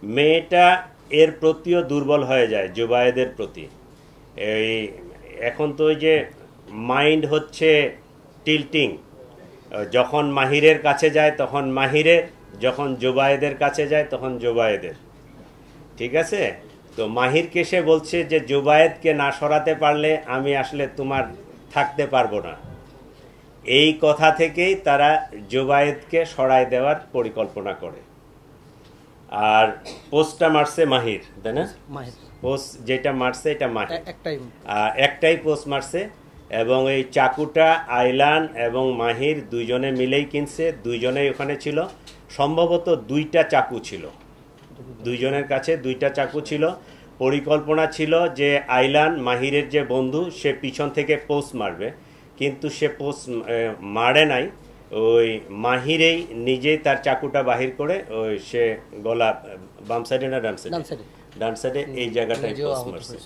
মেয়েটা এর প্রতিও দুর্বল হয়ে যায় জুবায়েদের প্রতি। এই এখন তো ওই যে মাইন্ড হচ্ছে টিল্টিং, যখন মাহিরের কাছে যায় তখন মাহিরের, যখন জুবায়েদের কাছে যায় তখন জুবায়েদের। ঠিক আছে, তো মাহিরকে সে বলছে যে জুবায়েদকে না সরাতে পারলে আমি আসলে তোমার থাকতে পারবো না। এই কথা থেকেই তারা জুবায়েদকে সরাই দেওয়ার পরিকল্পনা করে। আর পোস্টটা মারছে মাহির, তাই না? পোস্ট যেটা মারছে এটা মাহির, একটাই পোস্ট মারছে। এবং এই চাকুটা আইলান এবং মাহির দুইজনে মিলেই কিনছে, দুইজনেই ওখানে ছিল। সম্ভবত দুইটা চাকু ছিল, দুইজনের কাছে দুইটা চাকু ছিল। পরিকল্পনা ছিল যে আইলান মাহিরের যে বন্ধু সে পিছন থেকে পোস্ট মারবে, কিন্তু সে পোস্ট মারে নাই। ওই মাহিরেই নিজেই তার চাকুটা বাহির করে ওই সে গলা বাম সাইডে না ডান সাইডে, ডান সাইডে এই জায়গাটায় পোস্ট মারছে।